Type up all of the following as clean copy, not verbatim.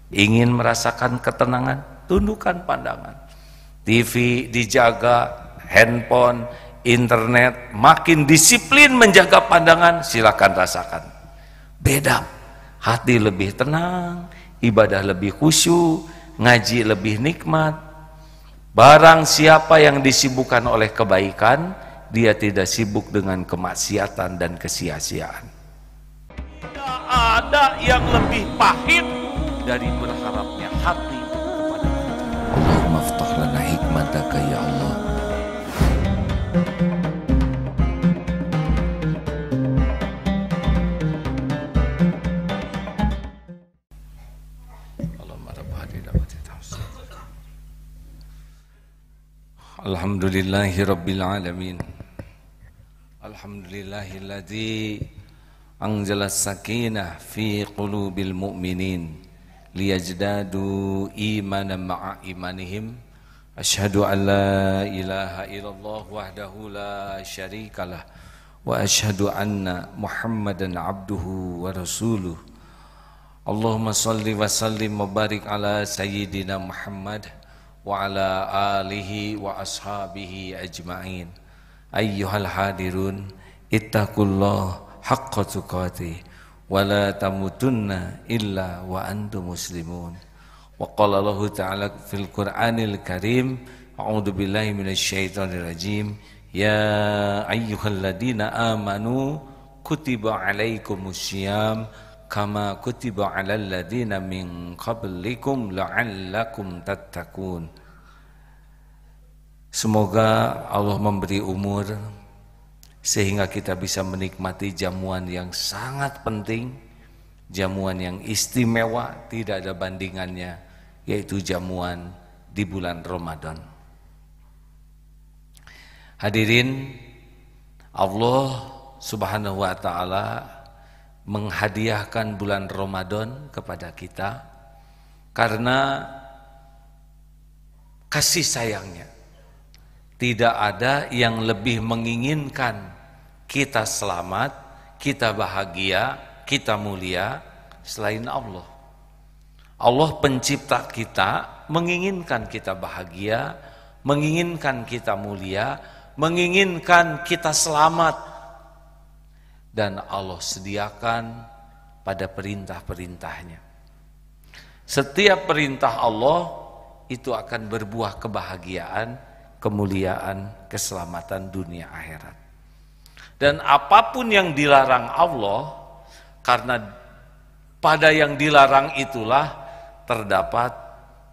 Ingin merasakan ketenangan, tundukkan pandangan. TV dijaga, handphone, internet, makin disiplin menjaga pandangan, silakan rasakan. Beda, hati lebih tenang, ibadah lebih khusyuk, ngaji lebih nikmat. Barang siapa yang disibukkan oleh kebaikan, dia tidak sibuk dengan kemaksiatan dan kesia-siaan. Tidak ada yang lebih pahit dari berharapnya hati kepada kita. Allahumma ftah lana hikmataka ya Allah. Alhamdulillahi rabbil alamin. Alhamdulillahilladzi anzala sakinah fi qulubil mu'minin liyajdadu imanan ma'a imanihim. Asyhadu an la ilaha illallah wahdahu la syarikalah wa asyhadu anna Muhammadan abduhu wa rasuluh. Allahumma salli wa sallim wa barik ala sayyidina Muhammad wa ala alihi wa ashabihi ajma'in. Ayyuhal hadirun, ittaqullah haqqa tuqatih wa la tamutunna illa wa antum muslimun. Wa qala Allah ta'ala fil Qur'anil Karim, a'udzu billahi minasyaitonir rajim, ya ayyuhalladzina amanu kutiba alaikumussyiyam kama kutiba alal ladzina min qablikum la'allakum tattaqun. Semoga Allah memberi umur sehingga kita bisa menikmati jamuan yang sangat penting, jamuan yang istimewa, tidak ada bandingannya, yaitu jamuan di bulan Ramadan. Hadirin, Allah Subhanahu wa ta'ala menghadiahkan bulan Ramadan kepada kita karena kasih sayangnya. Tidak ada yang lebih menginginkan kita selamat, kita bahagia, kita mulia selain Allah. Allah pencipta kita menginginkan kita bahagia, menginginkan kita mulia, menginginkan kita selamat. Dan Allah sediakan pada perintah-perintahnya. Setiap perintah Allah itu akan berbuah kebahagiaan, kemuliaan, keselamatan dunia akhirat. Dan apapun yang dilarang Allah, karena pada yang dilarang itulah terdapat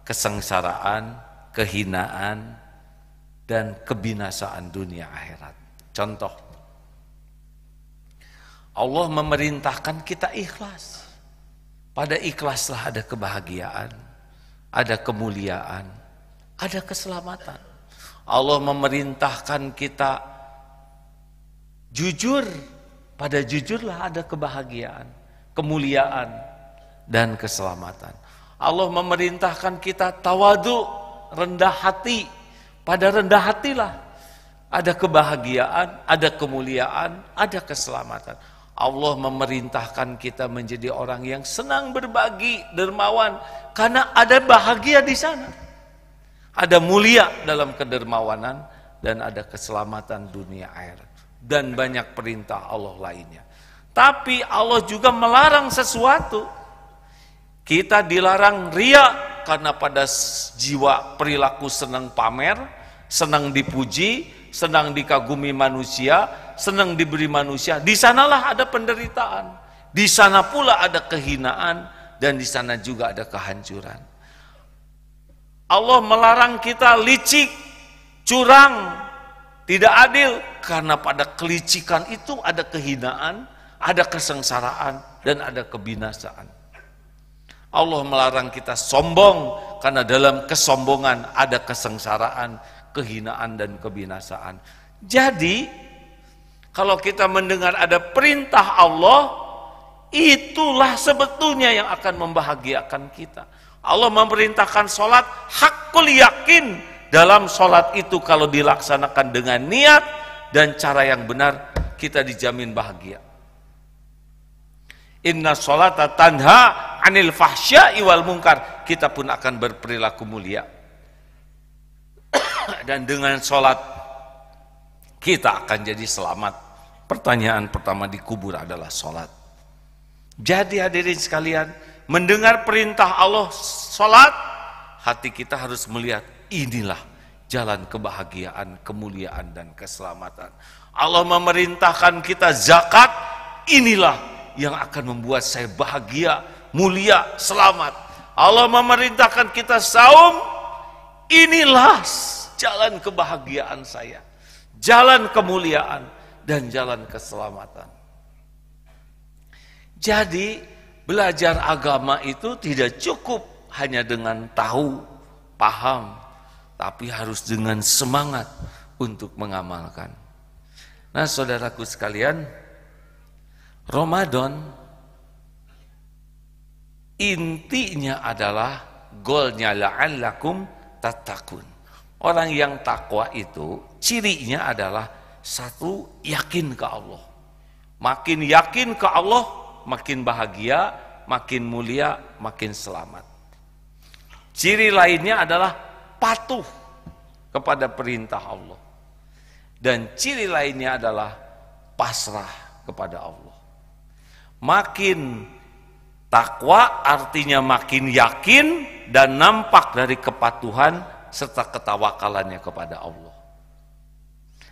kesengsaraan, kehinaan, dan kebinasaan dunia akhirat. Contoh, Allah memerintahkan kita ikhlas. Pada ikhlaslah ada kebahagiaan, ada kemuliaan, ada keselamatan. Allah memerintahkan kita jujur. Pada jujurlah ada kebahagiaan, kemuliaan, dan keselamatan. Allah memerintahkan kita tawadu, rendah hati. Pada rendah hatilah ada kebahagiaan, ada kemuliaan, ada keselamatan. Allah memerintahkan kita menjadi orang yang senang berbagi, dermawan, karena ada bahagia di sana. Ada mulia dalam kedermawanan dan ada keselamatan dunia akhirat. Dan banyak perintah Allah lainnya. Tapi Allah juga melarang sesuatu. Kita dilarang riya karena pada jiwa perilaku senang pamer, senang dipuji, senang dikagumi manusia, senang diberi manusia. Di sanalah ada penderitaan. Di sana pula ada kehinaan dan di sana juga ada kehancuran. Allah melarang kita licik, curang, tidak adil, karena pada kelicikan itu ada kehinaan, ada kesengsaraan, dan ada kebinasaan. Allah melarang kita sombong, karena dalam kesombongan ada kesengsaraan, kehinaan, dan kebinasaan. Jadi, kalau kita mendengar ada perintah Allah, itulah sebetulnya yang akan membahagiakan kita. Allah memerintahkan sholat, hakul yakin. Dalam sholat itu kalau dilaksanakan dengan niat dan cara yang benar, kita dijamin bahagia. Inna sholata tanha anil fahsya'i wal munkar. Kita pun akan berperilaku mulia. Dan dengan sholat kita akan jadi selamat. Pertanyaan pertama di kubur adalah sholat. Jadi hadirin sekalian, mendengar perintah Allah sholat, hati kita harus melihat inilah jalan kebahagiaan, kemuliaan dan keselamatan. Allah memerintahkan kita zakat, inilah yang akan membuat saya bahagia, mulia, selamat. Allah memerintahkan kita saum, inilah jalan kebahagiaan saya, jalan kemuliaan dan jalan keselamatan. Jadi belajar agama itu tidak cukup hanya dengan tahu, paham, tapi harus dengan semangat untuk mengamalkan. Nah, saudaraku sekalian, Ramadan intinya adalah goalnya la'allakum tattaqun. Orang yang takwa itu cirinya adalah satu, yakin ke Allah. Makin yakin ke Allah, makin bahagia, makin mulia, makin selamat. Ciri lainnya adalah patuh kepada perintah Allah. Dan ciri lainnya adalah pasrah kepada Allah. Makin takwa artinya makin yakin dan nampak dari kepatuhan serta ketawakalannya kepada Allah.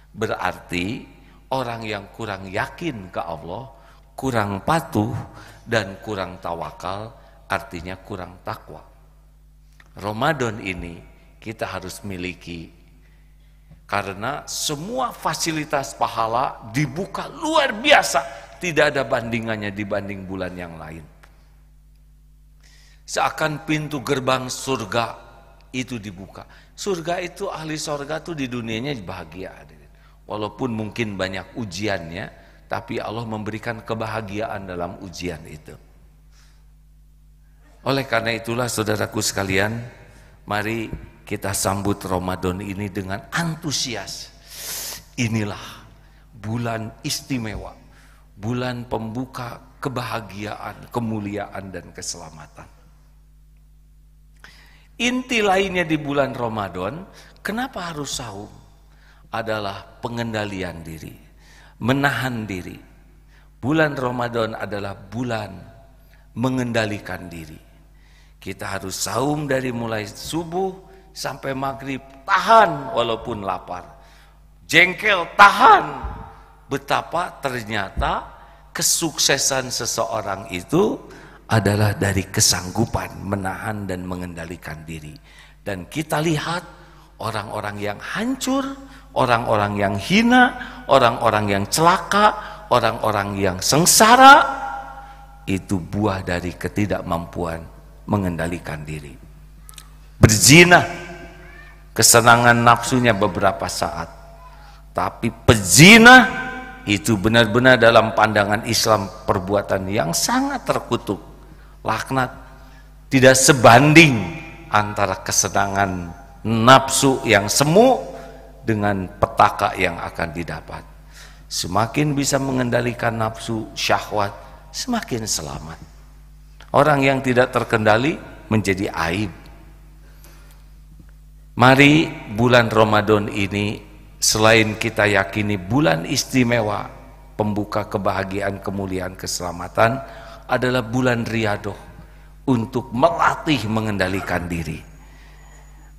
Berarti orang yang kurang yakin ke Allah, kurang patuh dan kurang tawakal, artinya kurang takwa. Ramadan ini kita harus miliki, karena semua fasilitas pahala dibuka luar biasa, tidak ada bandingannya dibanding bulan yang lain. Seakan pintu gerbang surga itu dibuka. Surga itu, ahli surga itu di dunianya bahagia. Walaupun mungkin banyak ujiannya, tapi Allah memberikan kebahagiaan dalam ujian itu. Oleh karena itulah saudaraku sekalian, mari kita sambut Ramadan ini dengan antusias. Inilah bulan istimewa, bulan pembuka kebahagiaan, kemuliaan dan keselamatan. Inti lainnya di bulan Ramadan, kenapa harus saum? Adalah pengendalian diri, menahan diri. Bulan Ramadan adalah bulan mengendalikan diri. Kita harus saum dari mulai subuh sampai maghrib, tahan walaupun lapar, jengkel tahan. Betapa ternyata kesuksesan seseorang itu adalah dari kesanggupan menahan dan mengendalikan diri. Dan kita lihat orang-orang yang hancur, orang-orang yang hina, orang-orang yang celaka, orang-orang yang sengsara, itu buah dari ketidakmampuan mengendalikan diri. Berzina, kesenangan nafsunya beberapa saat, tapi pezina itu benar-benar dalam pandangan Islam perbuatan yang sangat terkutuk. Laknat, tidak sebanding antara kesenangan nafsu yang semu dengan petaka yang akan didapat. Semakin bisa mengendalikan nafsu syahwat, semakin selamat. Orang yang tidak terkendali menjadi aib. Mari bulan Ramadan ini, selain kita yakini bulan istimewa, pembuka kebahagiaan, kemuliaan, keselamatan, adalah bulan riyadoh untuk melatih mengendalikan diri.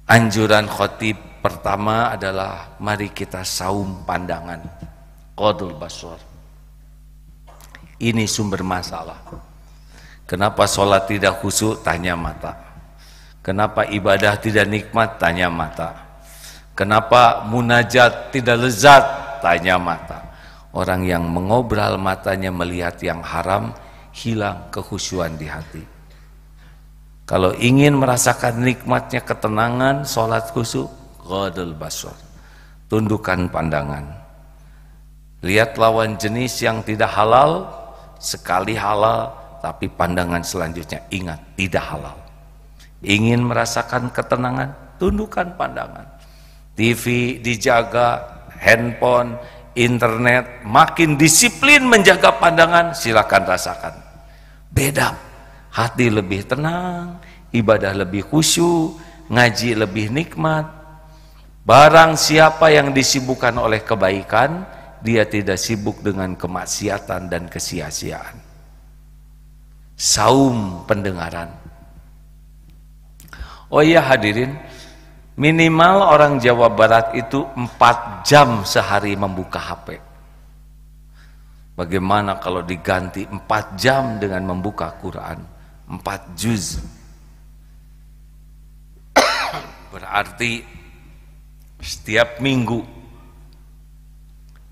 Anjuran khotib pertama adalah mari kita saum pandangan, qadul basar. Ini sumber masalah. Kenapa sholat tidak khusyuk? Tanya mata. Kenapa ibadah tidak nikmat? Tanya mata. Kenapa munajat tidak lezat? Tanya mata. Orang yang mengobral matanya melihat yang haram, hilang kekhusyuan di hati. Kalau ingin merasakan nikmatnya ketenangan, sholat khusyuk, ghadul basar, tundukkan pandangan. Lihat lawan jenis yang tidak halal, sekali halal, tapi pandangan selanjutnya ingat, tidak halal. Ingin merasakan ketenangan, tundukkan pandangan. TV dijaga, handphone, internet, makin disiplin menjaga pandangan, silakan rasakan. Beda. Hati lebih tenang, ibadah lebih khusyuk, ngaji lebih nikmat. Barang siapa yang disibukkan oleh kebaikan, dia tidak sibuk dengan kemaksiatan dan kesia-siaan. Saum pendengaran. Oh iya hadirin, minimal orang Jawa Barat itu 4 jam sehari membuka HP. Bagaimana kalau diganti 4 jam dengan membuka Quran, 4 juz? Berarti setiap minggu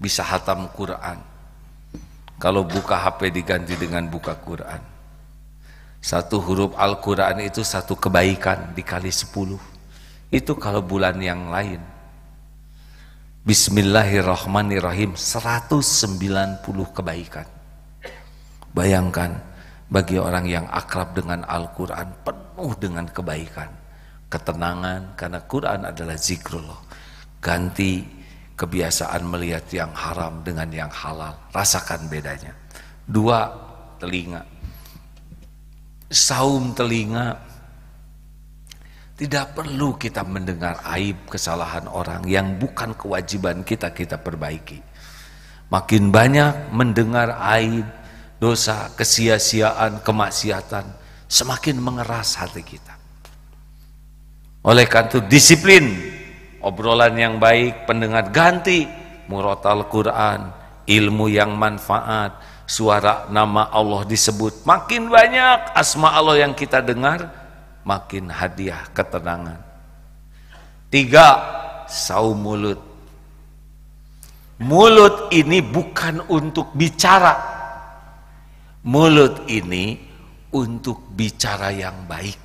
bisa hatam Quran. Kalau buka HP diganti dengan buka Quran. Satu huruf Al-Quran itu satu kebaikan dikali 10. Itu kalau bulan yang lain. Bismillahirrahmanirrahim, 190 kebaikan. Bayangkan bagi orang yang akrab dengan Al-Quran, penuh dengan kebaikan, ketenangan, karena Quran adalah zikrullah. Ganti kebiasaan melihat yang haram dengan yang halal, rasakan bedanya. 2, telinga. Saum telinga. Tidak perlu kita mendengar aib kesalahan orang yang bukan kewajiban kita perbaiki. Makin banyak mendengar aib, dosa, kesia-siaan, kemaksiatan, semakin mengeras hati kita. Oleh karena itu disiplin, obrolan yang baik, pendengar ganti, murotal Quran, ilmu yang manfaat, suara nama Allah disebut, makin banyak asma Allah yang kita dengar, makin hadiah ketenangan. 3, saum mulut. Mulut ini bukan untuk bicara. Mulut ini untuk bicara yang baik.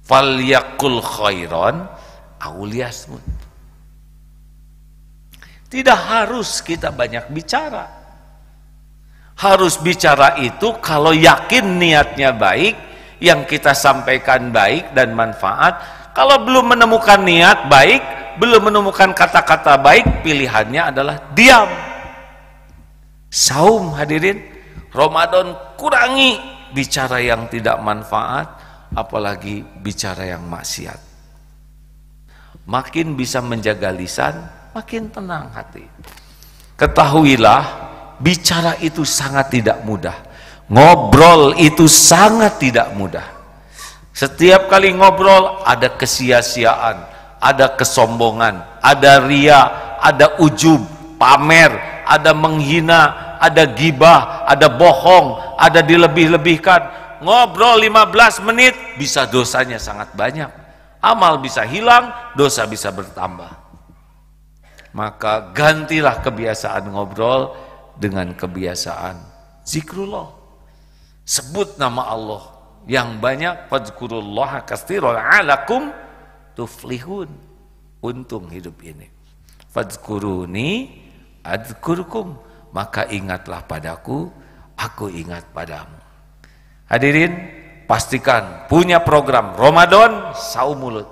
Falyakul khairon aw liyasmut. Tidak harus kita banyak bicara. Harus bicara itu kalau yakin niatnya baik, yang kita sampaikan baik dan manfaat. Kalau belum menemukan niat baik, belum menemukan kata-kata baik, pilihannya adalah diam. Saum hadirin, Ramadan kurangi bicara yang tidak manfaat, apalagi bicara yang maksiat. Makin bisa menjaga lisan, makin tenang hati. Ketahuilah, bicara itu sangat tidak mudah. Ngobrol itu sangat tidak mudah. Setiap kali ngobrol ada kesia-siaan, ada kesombongan, ada ria, ada ujub, pamer, ada menghina, ada gibah, ada bohong, ada dilebih-lebihkan. Ngobrol 15 menit bisa dosanya sangat banyak. Amal bisa hilang, dosa bisa bertambah. Maka gantilah kebiasaan ngobrol dengan kebiasaan zikrullah. Sebut nama Allah yang banyak, fadzkurullaha katsiran la'allakum tuflihun. Untung hidup ini. Fadzkuruni adzkurkum, maka ingatlah padaku, aku ingat padamu. Hadirin, pastikan punya program Ramadan saum mulut.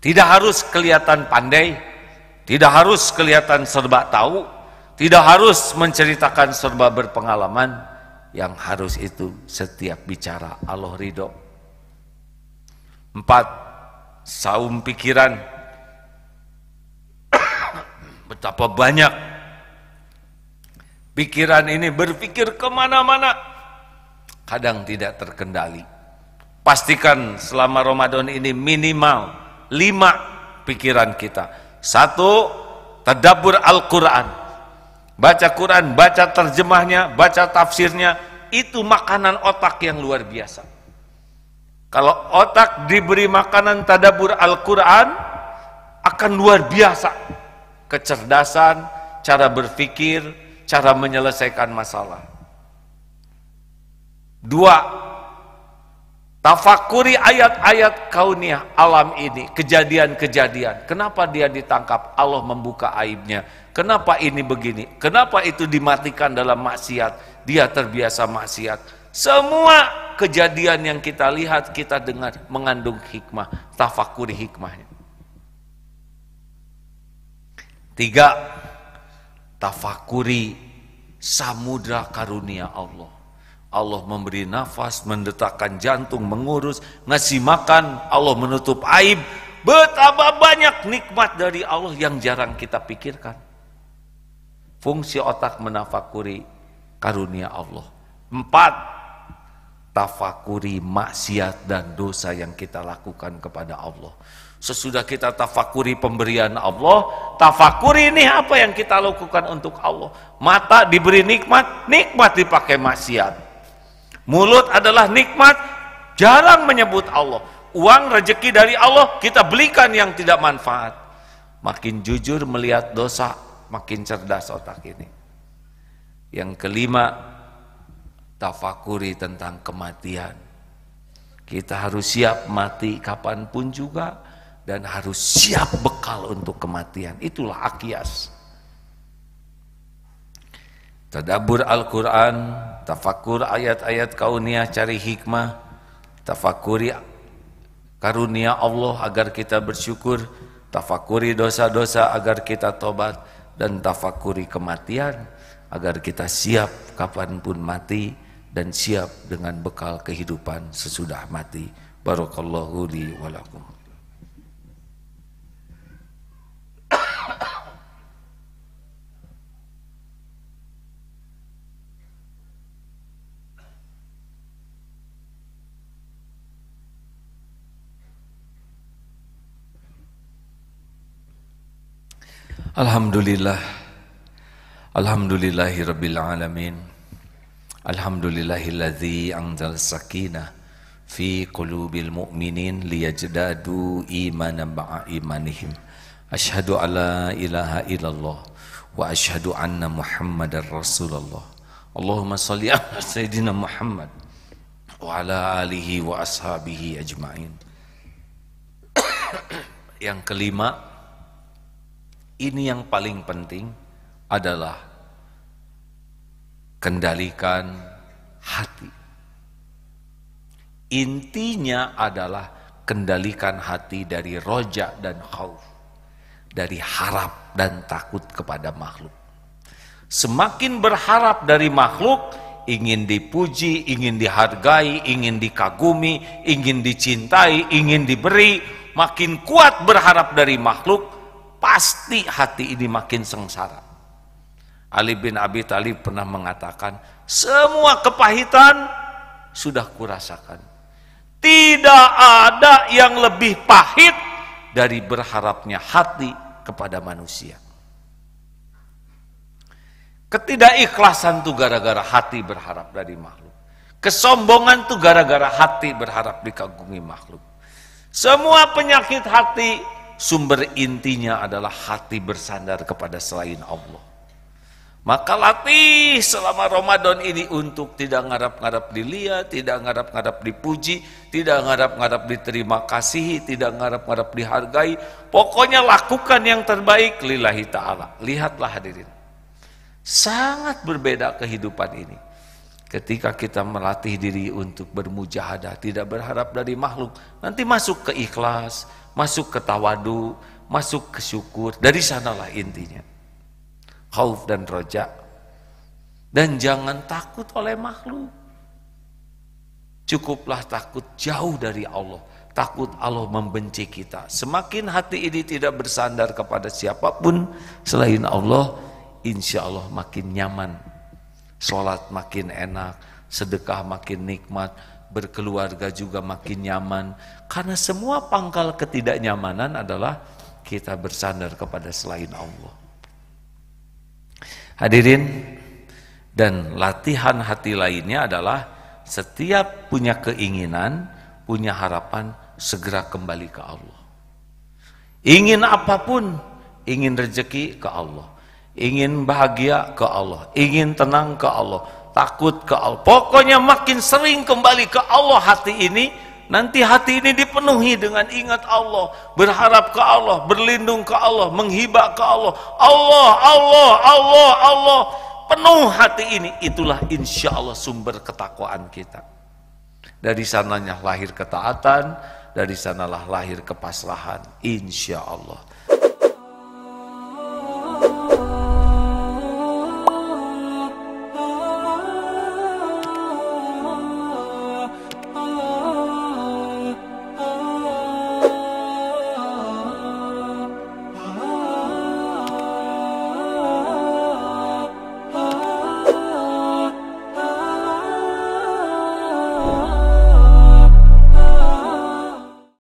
Tidak harus kelihatan pandai, tidak harus kelihatan serba tahu, tidak harus menceritakan serba berpengalaman. Yang harus itu setiap bicara Allah ridho. 4, saum pikiran. Betapa banyak pikiran ini berpikir kemana-mana, kadang tidak terkendali. Pastikan selama Ramadan ini minimal 5 pikiran kita. 1, tadabbur Al-Quran. Baca Quran, baca terjemahnya, baca tafsirnya, itu makanan otak yang luar biasa. Kalau otak diberi makanan tadabbur Al-Quran, akan luar biasa. Kecerdasan, cara berpikir, cara menyelesaikan masalah. 2, tafakuri ayat-ayat kauniyah alam ini, kejadian-kejadian. Kenapa dia ditangkap? Allah membuka aibnya. Kenapa ini begini? Kenapa itu dimatikan dalam maksiat? Dia terbiasa maksiat. Semua kejadian yang kita lihat, kita dengar mengandung hikmah. Tafakuri hikmahnya. 3, tafakuri samudra karunia Allah. Allah memberi nafas, mendetakkan jantung, mengurus, ngasih makan, Allah menutup aib. Betapa banyak nikmat dari Allah yang jarang kita pikirkan. Fungsi otak menafakuri karunia Allah. 4, tafakuri maksiat dan dosa yang kita lakukan kepada Allah. Sesudah kita tafakuri pemberian Allah, tafakuri ini apa yang kita lakukan untuk Allah. Mata diberi nikmat, nikmat dipakai maksiat. Mulut adalah nikmat, jarang menyebut Allah. Uang rezeki dari Allah, kita belikan yang tidak manfaat. Makin jujur melihat dosa, makin cerdas otak ini. Yang kelima, tafakuri tentang kematian. Kita harus siap mati kapanpun juga, dan harus siap bekal untuk kematian. Itulah Aqyas. Tadabbur Al-Quran, tafakur ayat-ayat kauniyah, cari hikmah, tafakuri karunia Allah agar kita bersyukur, tafakuri dosa-dosa agar kita tobat, dan tafakuri kematian agar kita siap kapanpun mati dan siap dengan bekal kehidupan sesudah mati. Barakallahu li wa lakum. Alhamdulillah, alhamdulillahi rabbil alamin, alhamdulillahilladzi anzal sakinah fi qulubil mu'minin liyajdadu imanan ma'a imanihim. Asyhadu alla ilaha illallah wa asyhadu anna muhammadar rasulullah. Allahumma salli ala sayyidina Muhammad wa ala alihi wa ashabihi ajma'in. Yang kelima, ini yang paling penting adalah kendalikan hati. Intinya adalah kendalikan hati dari roja dan khauf, dari harap dan takut kepada makhluk. Semakin berharap dari makhluk, ingin dipuji, ingin dihargai, ingin dikagumi, ingin dicintai, ingin diberi, makin kuat berharap dari makhluk, pasti hati ini makin sengsara. Ali bin Abi Thalib pernah mengatakan, semua kepahitan sudah kurasakan. Tidak ada yang lebih pahit dari berharapnya hati kepada manusia. Ketidakikhlasan itu gara-gara hati berharap dari makhluk. Kesombongan itu gara-gara hati berharap dikagumi makhluk. Semua penyakit hati sumber intinya adalah hati bersandar kepada selain Allah. Maka latih selama Ramadan ini untuk tidak ngarap-ngarap dilihat, tidak ngarap-ngarap dipuji, tidak ngarap-ngarap diterima kasihi, tidak ngarap-ngarap dihargai. Pokoknya lakukan yang terbaik lillahi ta'ala. Lihatlah hadirin, sangat berbeda kehidupan ini. Ketika kita melatih diri untuk bermujahadah, tidak berharap dari makhluk, nanti masuk ke ikhlas, masuk ke tawadu, masuk ke syukur. Dari sanalah intinya khauf dan roja. Dan jangan takut oleh makhluk, cukuplah takut jauh dari Allah. Takut Allah membenci kita. Semakin hati ini tidak bersandar kepada siapapun selain Allah, insya Allah makin nyaman, sholat makin enak, sedekah makin nikmat, berkeluarga juga makin nyaman. Karena semua pangkal ketidaknyamanan adalah kita bersandar kepada selain Allah. Hadirin, dan latihan hati lainnya adalah setiap punya keinginan, punya harapan, segera kembali ke Allah. Ingin apapun, ingin rezeki ke Allah, ingin bahagia ke Allah, ingin tenang ke Allah, takut ke Allah. Pokoknya makin sering kembali ke Allah hati ini, nanti hati ini dipenuhi dengan ingat Allah, berharap ke Allah, berlindung ke Allah, menghibah ke Allah. Allah, Allah, Allah, Allah. Penuh hati ini, itulah insya Allah sumber ketakwaan kita. Dari sananya lahir ketaatan, dari sanalah lahir kepasrahan, insya Allah.